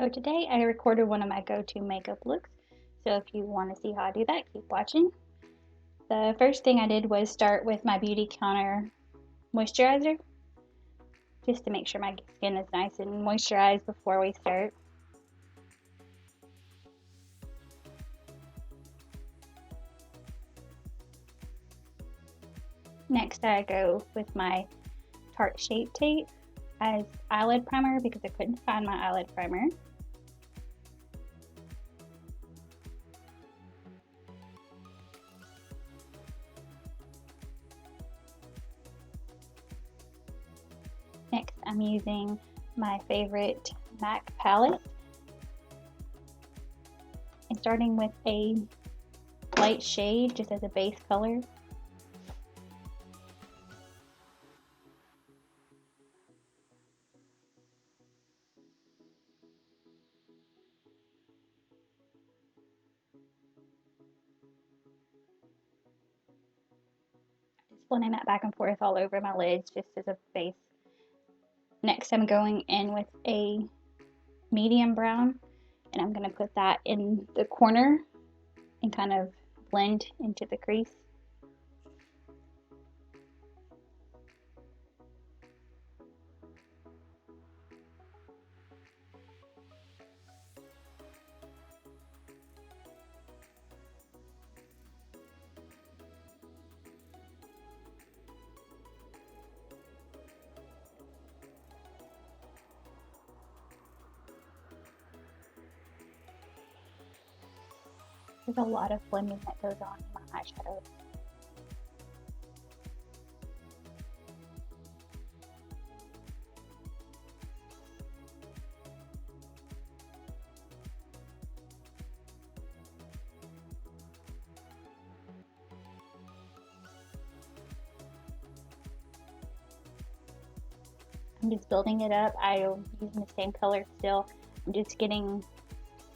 So today I recorded one of my go-to makeup looks. So if you want to see how I do that, keep watching. The first thing I did was start with my Beauty Counter moisturizer, just to make sure my skin is nice and moisturized before we start. Next I go with my Tarte Shape Tape as eyelid primer because I couldn't find my eyelid primer. Next I'm using my favorite MAC palette and starting with a light shade just as a base color. Just blending that back and forth all over my lids just as a base. Next I'm going in with a medium brown and I'm going to put that in the corner and kind of blend into the crease. There's a lot of blending that goes on in my eyeshadows. I'm just building it up. I'm using the same color still. I'm just getting,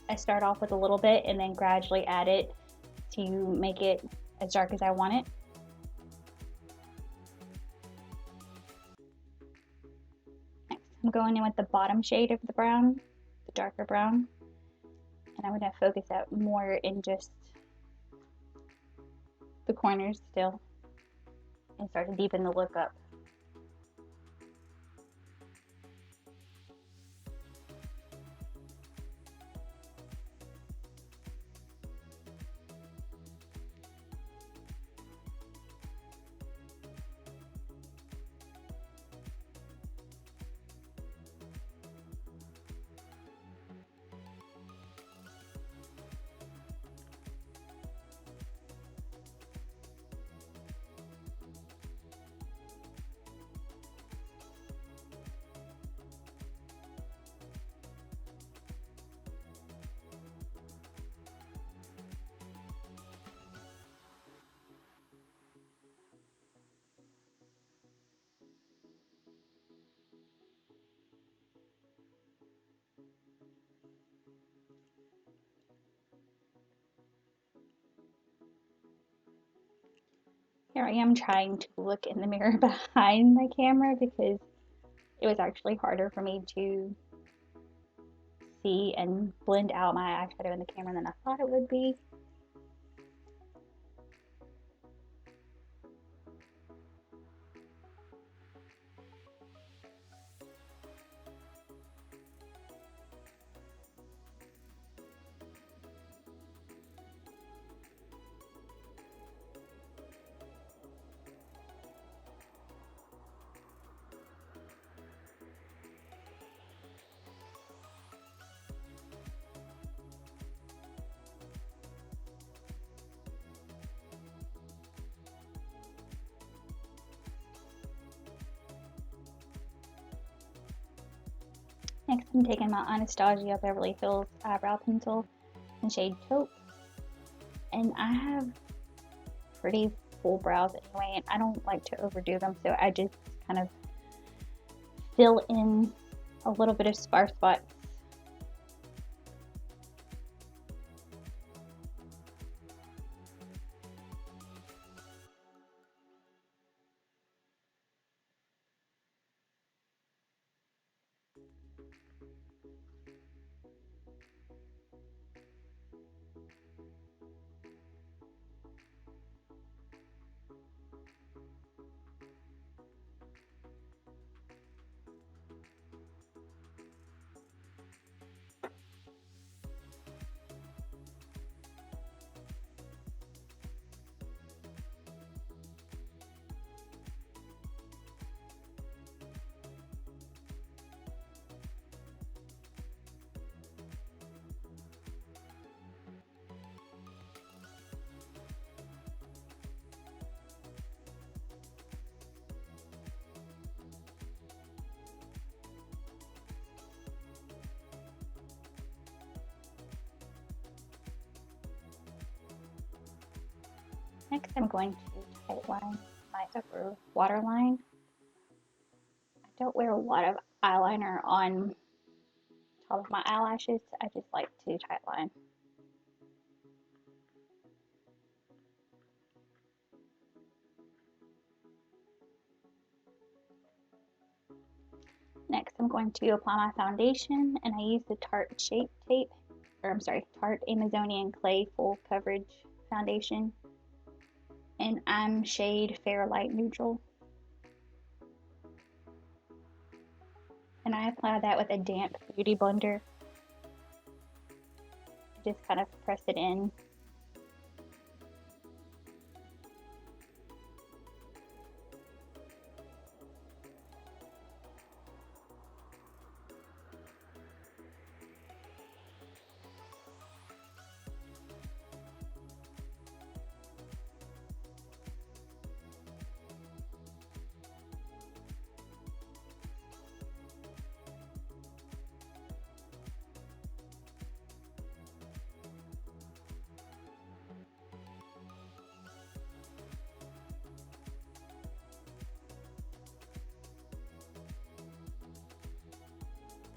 I start off with a little bit and then gradually add it to make it as dark as I want it. Next, I'm going in with the bottom shade of the brown, the darker brown, and I'm going to focus out more in just the corners still and start to deepen the look up. Here I am trying to look in the mirror behind my camera because it was actually harder for me to see and blend out my eyeshadow in the camera than I thought it would be. Next, I'm taking my Anastasia Beverly Hills eyebrow pencil in shade Taupe. And I have pretty full brows anyway, and I don't like to overdo them, so I just kind of fill in a little bit of sparse spots. Next, I'm going to tightline my upper waterline. I don't wear a lot of eyeliner on top of my eyelashes. I just like to tightline. Next, I'm going to apply my foundation, and I use the Tarte Shape Tape, Tarte Amazonian Clay Full Coverage Foundation, and I'm shade Fair Light Neutral. And I apply that with a damp beauty blender. Just kind of press it in.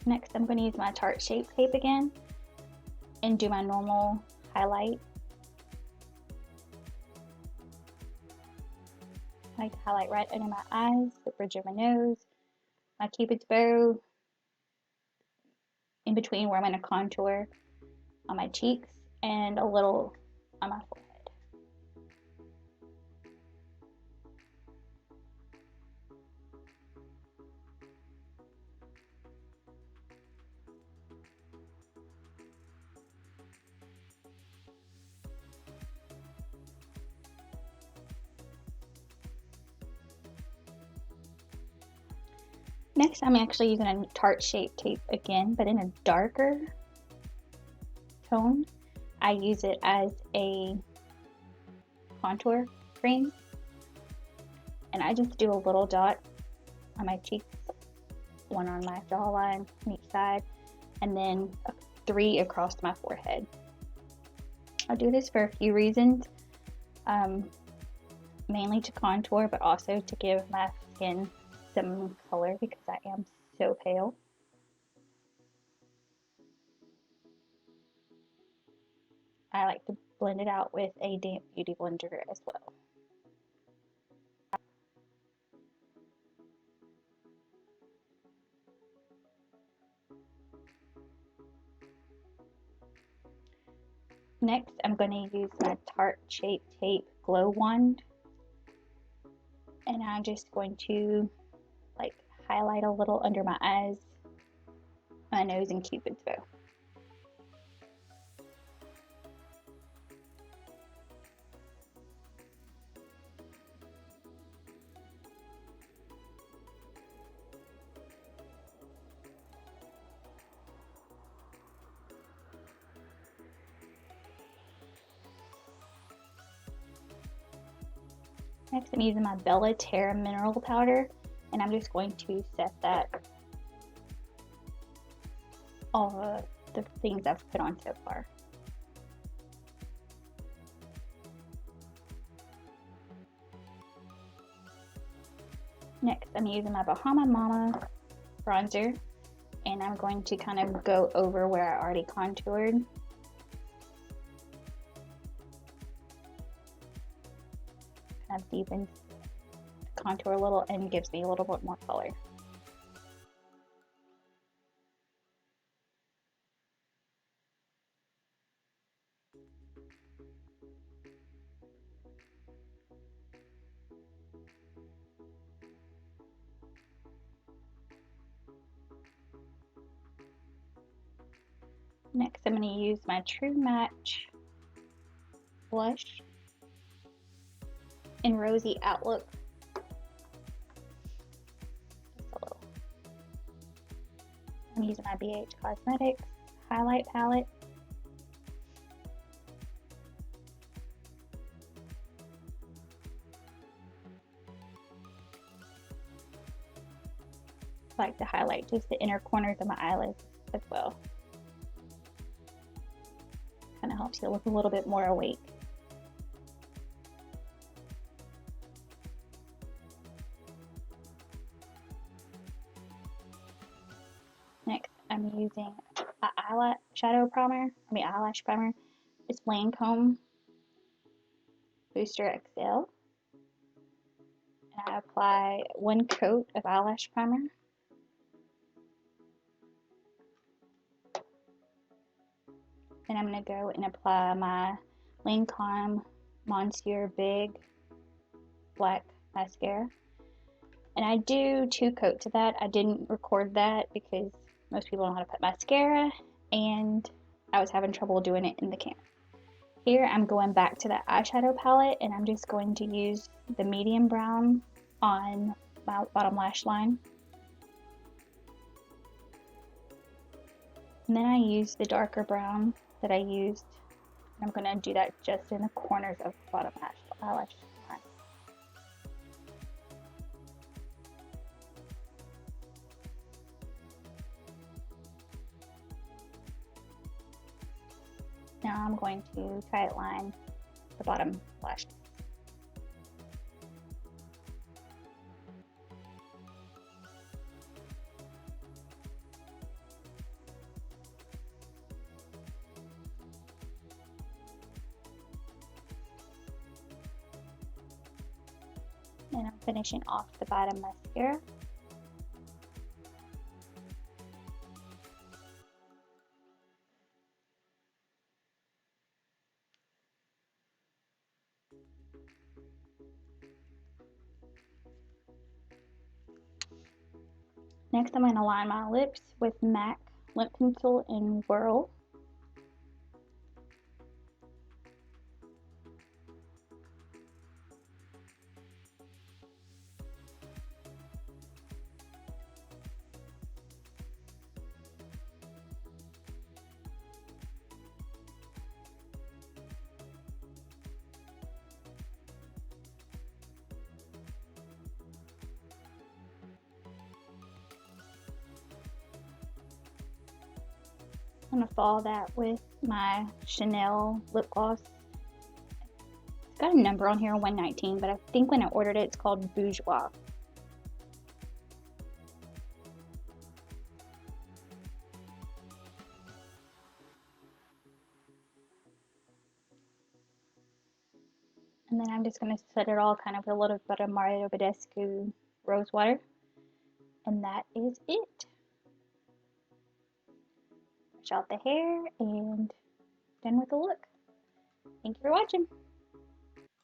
Next, I'm going to use my Tarte Shape Tape again and do my normal highlight. I like to highlight right under my eyes, the bridge of my nose, my cupid's bow, in between where I'm going to contour on my cheeks, and a little on my forehead. Next, I'm actually using a Tarte Shape Tape again, but in a darker tone. I use it as a contour cream, and I just do a little dot on my cheeks, one on my jawline on each side, and then 3 across my forehead. I'll do this for a few reasons, mainly to contour, but also to give my skin some color because I am so pale. I like to blend it out with a damp beauty blender as well. Next, I'm going to use my Tarte Shape Tape Glow Wand, and I'm just going to like highlight a little under my eyes, my nose, and cupid's bow. Next, I'm using my Bella Terra Mineral Powder, and I'm just going to set that all the things I've put on so far. Next, I'm using my Bahama Mama bronzer, and I'm going to kind of go over where I already contoured. Kind of deepens the contour a little and gives me a little bit more color. Next, I'm going to use my True Match blush in Rosy Outlook. Just a little. I'm using my BH Cosmetics highlight palette. I like to highlight just the inner corners of my eyelids as well. Kind of helps you look a little bit more awake. eyelash primer. It's Lancome Booster XL. And I apply 1 coat of eyelash primer. Then I'm going to go and apply my Lancome Monsieur Big Black Mascara. And I do 2 coats of that. I didn't record that because most people don't know how to put mascara, and I was having trouble doing it in the camera. Here I'm going back to the eyeshadow palette, and I'm just going to use the medium brown on my bottom lash line. And then I use the darker brown that I used, and I'm going to do that just in the corners of the bottom eyelash line. Now I'm going to tight line the bottom lash. And I'm finishing off the bottom mascara. Next, I'm going to line my lips with MAC lip pencil in Whirl. I'm going to follow that with my Chanel lip gloss. It's got a number on here, 119, but I think when I ordered it, it's called Bourjois. And then I'm just going to set it all kind of with a little bit of Mario Badescu rose water. And that is it. Brush out the hair and done with the look. Thank you for watching.